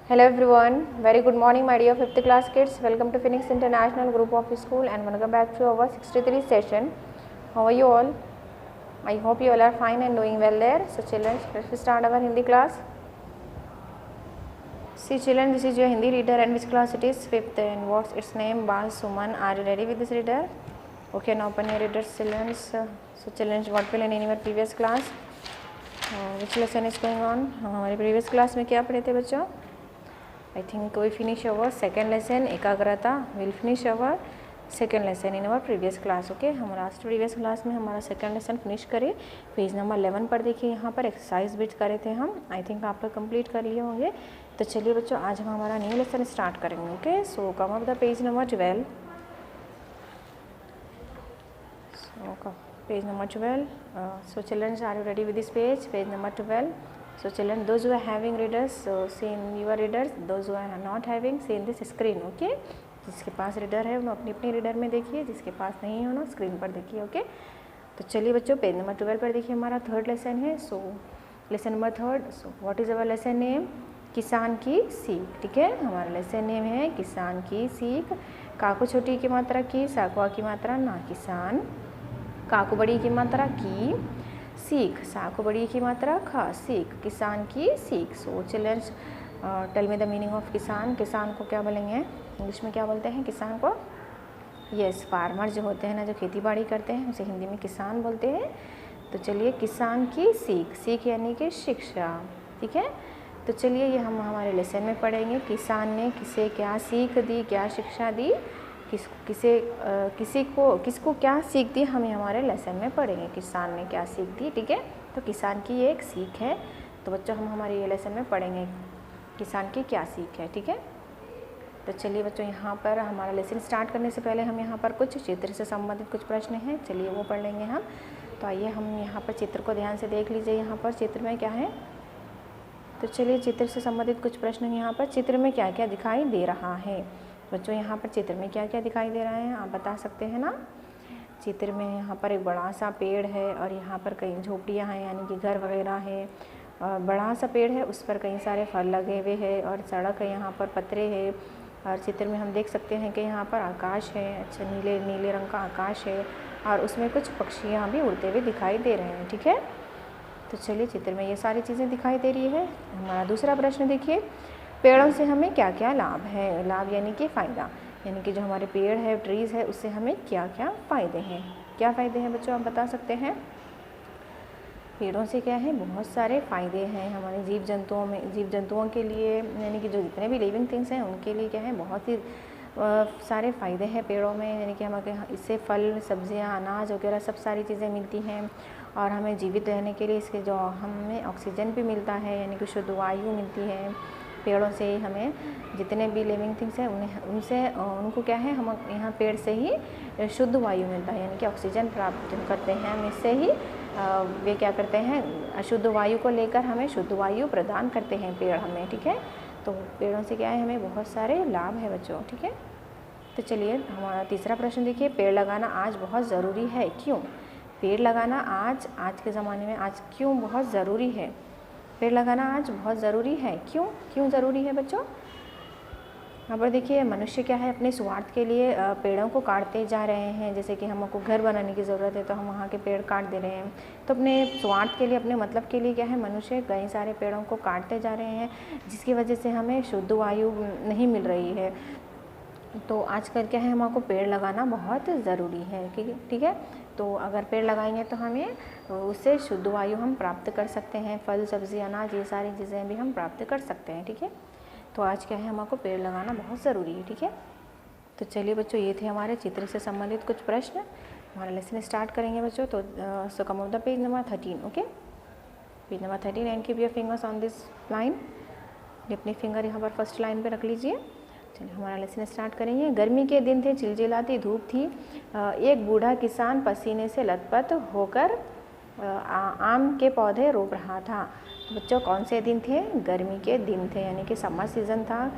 Hello everyone, very good morning my dear 5th class kids. Welcome to Phoenix International Group of School and welcome back to our 63 session. How are you all? I hope you all are fine and doing well there. So children, let's start our Hindi class. See children, this is your Hindi reader and which class it is? 5th and what's its name? Bal Suman. Are you ready with this reader? Okay, now open your readers children. So children, what will in your previous class? Which lesson is going on? हमारे previous class में क्या पढ़े थे बच्चों? I think we finish our second lesson एकाग्रता. We'll finish our second lesson in our previous class. Okay, हम last previous class में हमारा second lesson finish करें. पेज नंबर 11 पर देखिए, यहाँ पर एक्सरसाइज बिट करे थे हम. I think आप लोग कंप्लीट कर लिए होंगे. तो चलिए बच्चों, आज हम हमारा न्यू लेसन स्टार्ट करेंगे. Okay, so come up the page number 12. So page number 12. So children, are you ready with this page? Page number 12. So children, those who are having readers, so see in your readers. Those who are not having, see in this screen. Okay, जिसके पास reader है वो अपनी अपनी reader में देखिए, जिसके पास नहीं है ना स्क्रीन पर देखिए. ओके, तो चलिए बच्चों, पेज नंबर 12 पर देखिए, हमारा थर्ड लेसन है. So lesson number third. So what is our lesson name? किसान की सीख. ठीक है, हमारा लेसन नेम है किसान की सीख. काको छोटी की मात्रा की, साकुआ की मात्रा ना. किसान. काको बड़ी की मात्रा की, सीख. साको बड़ी की मात्रा खा, सीख. किसान की सीख. So childrens, tell me the meaning of किसान. किसान को क्या बोलेंगे इंग्लिश में? क्या बोलते हैं किसान को? यस, फार्मर जो होते हैं ना, जो खेती बाड़ी करते हैं, उसे हिंदी में किसान बोलते हैं. तो चलिए, किसान की सीख. सीख यानी कि शिक्षा. ठीक है, तो चलिए ये हम हमारे लेसन में पढ़ेंगे. किसान ने किसे क्या सीख दी, क्या शिक्षा दी, किसको क्या सीख दी, हमें हमारे लेसन में पढ़ेंगे. किसान ने क्या सीख दी. ठीक है, तो किसान की ये एक सीख है. तो बच्चों, हम हमारे ये लेसन में पढ़ेंगे किसान की क्या सीख है. ठीक है, तो चलिए बच्चों, यहाँ पर हमारा लेसन स्टार्ट करने से पहले हम यहाँ पर कुछ चित्र से संबंधित कुछ प्रश्न हैं, चलिए वो पढ़ लेंगे हम. तो आइए हम यहाँ पर चित्र को ध्यान से देख लीजिए. यहाँ पर चित्र में क्या है? तो चलिए चित्र से संबंधित कुछ प्रश्न. यहाँ पर चित्र में क्या क्या दिखाई दे रहा है बच्चों? यहाँ पर चित्र में क्या क्या दिखाई दे रहा है, आप बता सकते हैं ना? चित्र में यहाँ पर एक बड़ा सा पेड़ है और यहाँ पर कई झोपड़ियाँ हैं, यानी कि घर वगैरह है. और बड़ा सा पेड़ है, उस पर कई सारे फल लगे हुए हैं और सड़क है, यहाँ पर पत्रे हैं. और चित्र में हम देख सकते हैं कि यहाँ पर आकाश है. अच्छा, नीले नीले रंग का आकाश है और उसमें कुछ पक्षियाँ भी उड़ते हुए दिखाई दे रहे हैं. ठीक है, तो चलिए चित्र में ये सारी चीज़ें दिखाई दे रही है. हमारा दूसरा प्रश्न देखिए, पेड़ों से हमें क्या क्या लाभ है? लाभ यानी कि फ़ायदा, यानी कि जो हमारे पेड़ है, ट्रीज़ है, उससे हमें क्या क्या फ़ायदे हैं? क्या फ़ायदे हैं बच्चों, आप बता सकते हैं? पेड़ों से क्या है, बहुत सारे फ़ायदे हैं हमारे जीव जंतुओं के लिए, यानी कि जो जितने भी लिविंग थिंग्स हैं उनके लिए क्या है, बहुत ही सारे फ़ायदे हैं पेड़ों में. यानी कि हमें इससे फल, सब्जियां, अनाज वगैरह सब सारी चीज़ें मिलती हैं. और हमें जीवित रहने के लिए इसके जो हमें ऑक्सीजन भी मिलता है, यानी कि शुद्ध वायु मिलती है. पेड़ों से ही हमें जितने भी लिविंग थिंग्स हैं उनको क्या है, हम यहाँ पेड़ से ही शुद्ध वायु मिलता है, यानी कि ऑक्सीजन प्राप्त करते हैं हम इससे ही. वे क्या करते हैं, अशुद्ध वायु को लेकर हमें शुद्ध वायु प्रदान करते हैं पेड़ हमें. ठीक है, तो पेड़ों से क्या है, हमें बहुत सारे लाभ है बच्चों. ठीक है, तो चलिए हमारा तीसरा प्रश्न देखिए, पेड़ लगाना आज बहुत ज़रूरी है, क्यों? पेड़ लगाना आज के ज़माने में आज क्यों बहुत ज़रूरी है? पेड़ लगाना आज बहुत ज़रूरी है, क्यों ज़रूरी है बच्चों? यहाँ पर देखिए, मनुष्य क्या है, अपने स्वार्थ के लिए पेड़ों को काटते जा रहे हैं. जैसे कि हमको घर बनाने की ज़रूरत है तो हम वहाँ के पेड़ काट दे रहे हैं. तो अपने स्वार्थ के लिए, अपने मतलब के लिए क्या है, मनुष्य कई सारे पेड़ों को काटते जा रहे हैं, जिसकी वजह से हमें शुद्ध वायु नहीं मिल रही है. तो आजकल क्या है, हमको पेड़ लगाना बहुत ज़रूरी है. ठीक है, तो अगर पेड़ लगाएंगे तो हमें उससे शुद्ध वायु हम प्राप्त कर सकते हैं. फल, सब्जी, अनाज, ये सारी चीज़ें भी हम प्राप्त कर सकते हैं. ठीक है, तो आज क्या है, हमको पेड़ लगाना बहुत ज़रूरी है. ठीक है, तो चलिए बच्चों, ये थे हमारे चित्र से संबंधित कुछ प्रश्न. हमारा लेसन स्टार्ट करेंगे बच्चों. तो so come of the page number 13. Okay, page number 13 and keep your fingers on this line. अपनी फिंगर यहाँ पर फर्स्ट लाइन पे रख लीजिए. चलिए हमारा लेसन स्टार्ट करेंगे. गर्मी के दिन थे, चिलचिलाती धूप थी. एक बूढ़ा किसान पसीने से लथपथ होकर आम के पौधे रोप रहा था. तो बच्चों, कौन से दिन थे? गर्मी के दिन थे, यानी कि समर सीज़न था,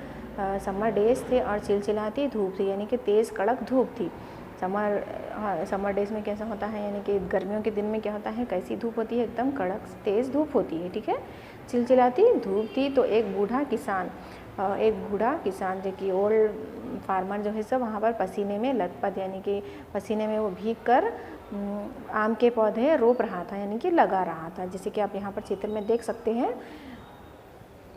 समर डेज थे. और चिलचिलाती धूप थी, यानी कि तेज़ कड़क धूप थी. समर डेज में कैसा होता है, यानी कि गर्मियों के दिन में क्या होता है, कैसी धूप होती है, एकदम कड़क तेज़ धूप होती है. ठीक है, चिलचिलाती धूप थी. तो एक बूढ़ा किसान एक बूढ़ा किसान जो कि ओल्ड फार्मर जो है सब वहाँ पर पसीने में लथपथ, यानी कि पसीने में वो भीग कर आम के पौधे रोप रहा था, यानी कि लगा रहा था। जैसे कि आप यहाँ पर चित्र में देख सकते हैं।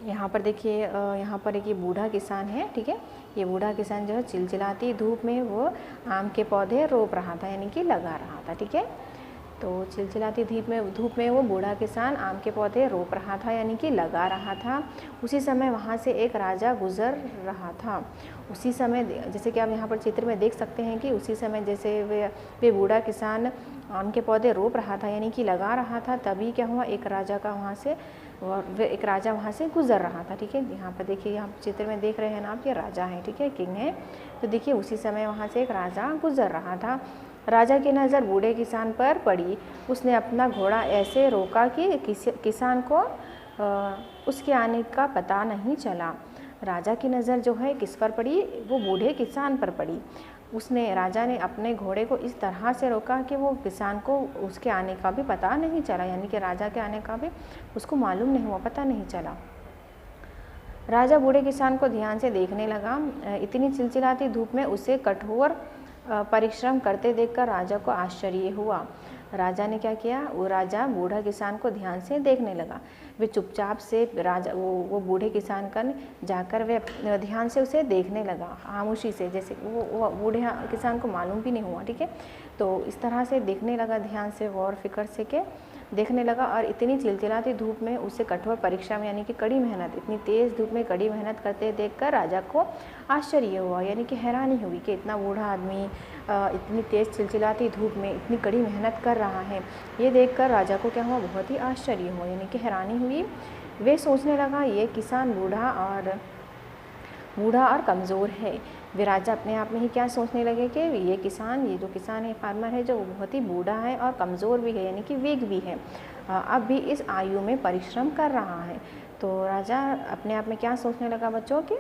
यहाँ पर देखिए, यहाँ पर एक ये बूढ़ा किसान है, ठीक है। ये बूढ़ा किसान जो है चिलचिलाती धूप में वो आम के पौधे रोप रहा था, यानी कि लगा रहा था, ठीक है। तो चिलचिलाती धूप में वो बूढ़ा किसान आम के पौधे रोप रहा था, यानी कि लगा रहा था। उसी समय वहाँ से एक राजा गुजर रहा था। उसी समय, जैसे कि आप यहाँ पर चित्र में देख सकते हैं कि उसी समय जैसे वे बूढ़ा किसान आम के पौधे रोप रहा था, यानी कि लगा रहा था, तभी क्या हुआ, एक राजा वहाँ से गुजर रहा था, ठीक है। यहाँ पर देखिए, यहाँ चित्र में देख रहे हैं ना आप, ये राजा है, ठीक है, किंग है। तो देखिए उसी समय वहाँ से एक राजा गुजर रहा था। राजा की नज़र बूढ़े किसान पर पड़ी। उसने अपना घोड़ा ऐसे रोका कि किसान को उसके आने का पता नहीं चला। राजा की नज़र जो है किस पर पड़ी, वो बूढ़े किसान पर पड़ी। राजा ने अपने घोड़े को इस तरह से रोका कि वो किसान को उसके आने का भी पता नहीं चला, यानी कि राजा के आने का भी उसको मालूम नहीं हुआ, पता नहीं चला। राजा बूढ़े किसान को ध्यान से देखने लगा। इतनी चिलचिलाती धूप में उसे कठोर परिश्रम करते देखकर राजा को आश्चर्य हुआ। राजा ने क्या किया, वो राजा बूढ़ा किसान को ध्यान से देखने लगा। वे चुपचाप से वो बूढ़े किसान का जाकर वे ध्यान से उसे देखने लगा, खामोशी से, जैसे वो बूढ़े किसान को मालूम भी नहीं हुआ, ठीक है। तो इस तरह से देखने लगा, ध्यान से गौर फिक्र से के देखने लगा। और इतनी चिलचिलाती धूप में उसे कठोर परीक्षा में, यानी कि कड़ी मेहनत, इतनी तेज़ धूप में कड़ी मेहनत करते देखकर राजा को आश्चर्य हुआ, यानी कि हैरानी हुई कि इतना बूढ़ा आदमी इतनी तेज़ चिलचिलाती धूप में इतनी कड़ी मेहनत कर रहा है। ये देखकर राजा को क्या हुआ, बहुत ही आश्चर्य हुआ, यानी कि हैरानी हुई। वे सोचने लगा, ये किसान बूढ़ा और कमज़ोर है। वे राजा अपने आप में ही क्या सोचने लगे कि ये जो किसान है, फार्मर है, जो बहुत ही बूढ़ा है और कमज़ोर भी है, यानी कि वीक भी है, अब भी इस आयु में परिश्रम कर रहा है। तो राजा अपने आप में क्या सोचने लगा बच्चों कि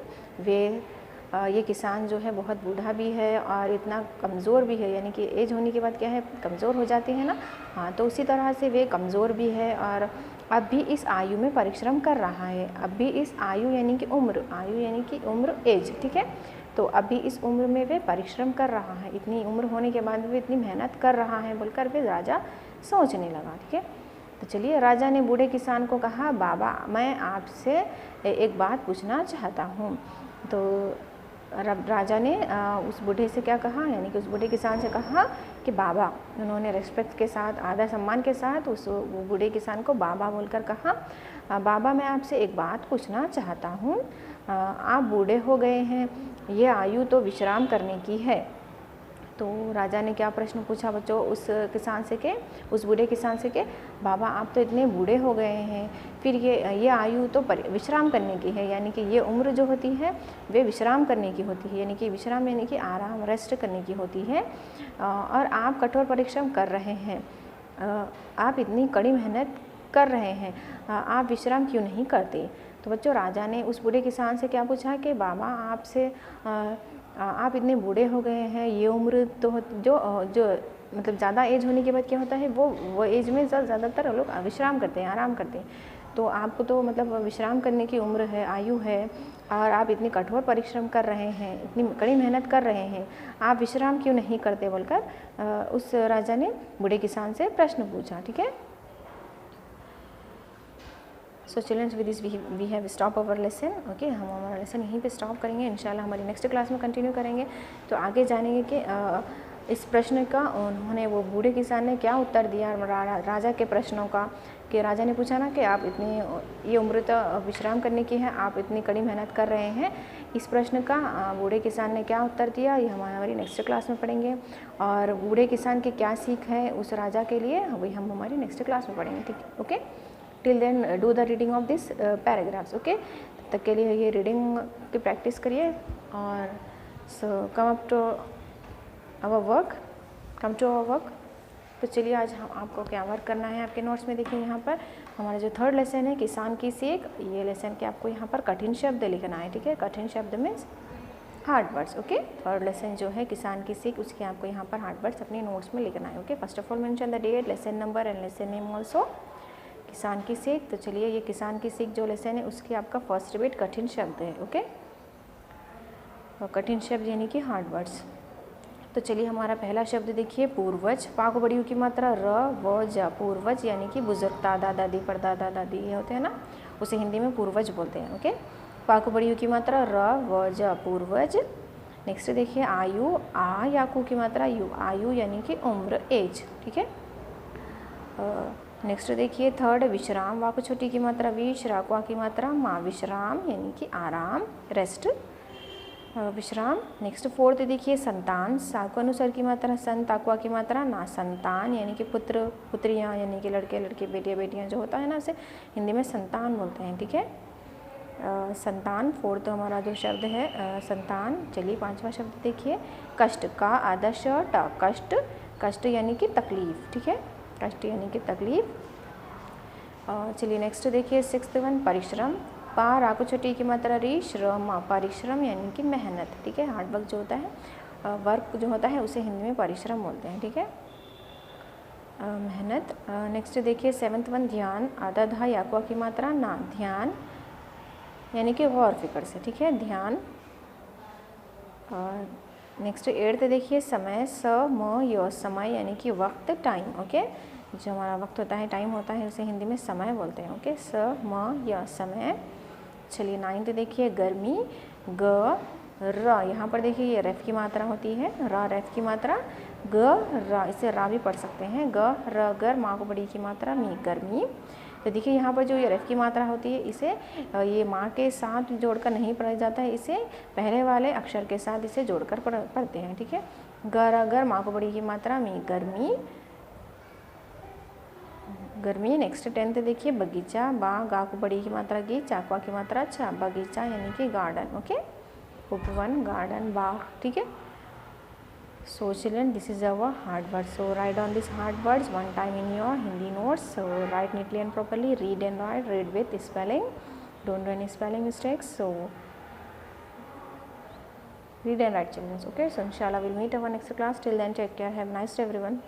ये किसान जो है बहुत बूढ़ा भी है और इतना कमज़ोर भी है, यानी कि एज होने के बाद क्या है, कमज़ोर हो जाती है ना। हाँ, तो उसी तरह से वे कमज़ोर भी है और अब भी इस आयु में परिश्रम कर रहा है। अब भी इस आयु यानी कि उम्र, एज, ठीक है। तो अभी इस उम्र में वे परिश्रम कर रहा है, इतनी उम्र होने के बाद भी इतनी मेहनत कर रहा है बोलकर वे राजा सोचने लगा, ठीक है। तो चलिए, राजा ने बूढ़े किसान को कहा, बाबा, मैं आपसे एक बात पूछना चाहता हूँ। तो राजा ने उस बूढ़े से क्या कहा, यानी कि उस बूढ़े किसान से कहा कि बाबा। उन्होंने रिस्पेक्ट के साथ, आदर सम्मान के साथ वो बूढ़े किसान को बाबा बोलकर कहा, बाबा, मैं आपसे एक बात पूछना चाहता हूँ। आप बूढ़े हो गए हैं, ये आयु तो विश्राम करने की है। तो राजा ने क्या प्रश्न पूछा बच्चों उस बूढ़े किसान से के, बाबा, आप तो इतने बूढ़े हो गए हैं, फिर ये आयु तो विश्राम करने की है, यानी कि ये उम्र जो होती है वे विश्राम करने की होती है, यानी कि विश्राम यानी कि आराम, रेस्ट करने की होती है। और आप कठोर परिश्रम कर रहे हैं, आप इतनी कड़ी मेहनत कर रहे हैं, आप विश्राम क्यों नहीं करते। तो बच्चों, राजा ने उस बूढ़े किसान से क्या पूछा कि बाबा, आप इतने बूढ़े हो गए हैं, ये उम्र तो जो मतलब ज़्यादा एज होने के बाद क्या होता है, वो एज में ज़्यादातर लोग विश्राम करते हैं, आराम करते हैं। तो आपको तो मतलब विश्राम करने की उम्र है, आयु है, और आप इतनी कठोर परिश्रम कर रहे हैं, इतनी कड़ी मेहनत कर रहे हैं, आप विश्राम क्यों नहीं करते बोलकर उस राजा ने बूढ़े किसान से प्रश्न पूछा, ठीक है। So childrens, with this we have stop our lesson. Okay, हम हमारा लेसन यहीं पे स्टॉप करेंगे, इंशाल्लाह हमारी नेक्स्ट क्लास में कंटिन्यू करेंगे। तो आगे जानेंगे कि इस प्रश्न का उन्होंने, वो बूढ़े किसान ने क्या उत्तर दिया राजा के प्रश्नों का। कि राजा ने पूछा ना कि आप ये उम्र तो विश्राम करने की है, आप इतनी कड़ी मेहनत कर रहे हैं, इस प्रश्न का बूढ़े किसान ने क्या उत्तर दिया, ये हमारी नेक्स्ट क्लास में पढ़ेंगे। और बूढ़े किसान की क्या सीख है उस राजा के लिए, वही हम हमारी नेक्स्ट क्लास में पढ़ेंगे, ठीक है। Okay, till then do the reading of this paragraphs. Okay, तब तक के लिए ये रीडिंग की प्रैक्टिस करिए। और सो कम टू आवर वर्क। तो चलिए, आज हम आपको क्या वर्क करना है आपके नोट्स में। देखिए, यहाँ पर हमारा जो थर्ड लेसन है, किसान की सीख, ये लेसन के आपको यहाँ पर कठिन शब्द लिखना है, ठीक है। कठिन शब्द means hard words. Okay, third lesson जो है किसान की सीख, उसके आपको यहाँ पर हार्ड वर्ड्स अपने नोट्स में लिखना है। Okay, first of all mention the date, lesson number and lesson name also. किसान की सीख। तो चलिए ये किसान की सीख जो लेसन है उसकी आपका फर्स्ट बिट कठिन शब्द है। ओके, और कठिन शब्द यानी कि हार्ड वर्ड्स। तो चलिए हमारा पहला शब्द देखिए पूर्वज। पा को बड़ी यू की मात्रा र व ज, पूर्वज यानी कि बुजुर्ग, दादा दादी परदादा दादी ये होते हैं ना, उसे हिंदी में पूर्वज बोलते हैं। ओके, पा को बड़ी यू की मात्रा र व ज, पूर्वज। नेक्स्ट देखिए आयु। आ या कु की मात्रा यू, आयु यानी कि उम्र, एज। ठीक है। नेक्स्ट देखिए थर्ड विश्राम। वा को छोटी की मात्रा विश, रा को आ की मात्रा मा, विश्राम यानी कि आराम, रेस्ट, विश्राम। नेक्स्ट फोर्थ देखिए संतान। सा को अनुसार की मात्रा सन, ताकुआ की मात्रा ना, संतान यानी कि पुत्र पुत्रियाँ यानी कि लड़के लड़की बेटियाँ बेटियाँ जो होता है ना, उसे हिंदी में संतान बोलते हैं। ठीक है, संतान फोर्थ हमारा जो शब्द है संतान। चलिए पांचवा शब्द देखिए कष्ट। का आधा श ट, कष्ट, कष्ट यानी कि तकलीफ। ठीक है, कष्ट यानी कि तकलीफ। चलिए नेक्स्ट देखिए सिक्स्थ वन परिश्रम। पा रा को छोटी की मात्रा री, श्रम, परिश्रम यानी कि मेहनत। ठीक है, हार्ड वर्क जो होता है, वर्क जो होता है उसे हिंदी में परिश्रम बोलते हैं। ठीक है, मेहनत। नेक्स्ट देखिए सेवंथ वन ध्यान। आधा धा या को की मात्रा ना, ध्यान यानी कि गौर फिक्र से। ठीक है, ध्यान। नेक्स्ट एट्थ देखिए समय। स म य, समय यानी कि वक्त, टाइम। ओके, जो हमारा वक्त होता है, टाइम होता है, उसे हिंदी में समय बोलते हैं। ओके, स म य, समय। चलिए नाइन्थ देखिए गर्मी। ग र, यहाँ पर देखिए ये रेफ की मात्रा होती है, र रेफ की मात्रा, ग र, इसे रा भी पढ़ सकते हैं। ग र गर, माँ को बड़ी की मात्रा मी, गर्मी। तो देखिए यहाँ पर जो ये रेफ की मात्रा होती है इसे ये माँ के साथ जोड़कर नहीं पढ़ा जाता है, इसे पहले वाले अक्षर के साथ इसे जोड़कर पढ़ते हैं। ठीक है, गर अगर, माँ को बड़ी की मात्रा मी, गर्मी, गर्मी। नेक्स्ट टेंथ देखिए बगीचा। बा गा को बड़ी की मात्रा गी, चाकवा की मात्रा चा, बगीचा यानी कि गार्डन। ओके, उपवन, गार्डन, बाग। ठीक है। So children, this is our hard words. So write down these hard words one time in your Hindi notes. So write neatly and properly, read and write, read with spelling, don't do any spelling mistakes. So read and write children. Okay, so inshallah we'll meet our next class. Till then, take care, have a nice day everyone.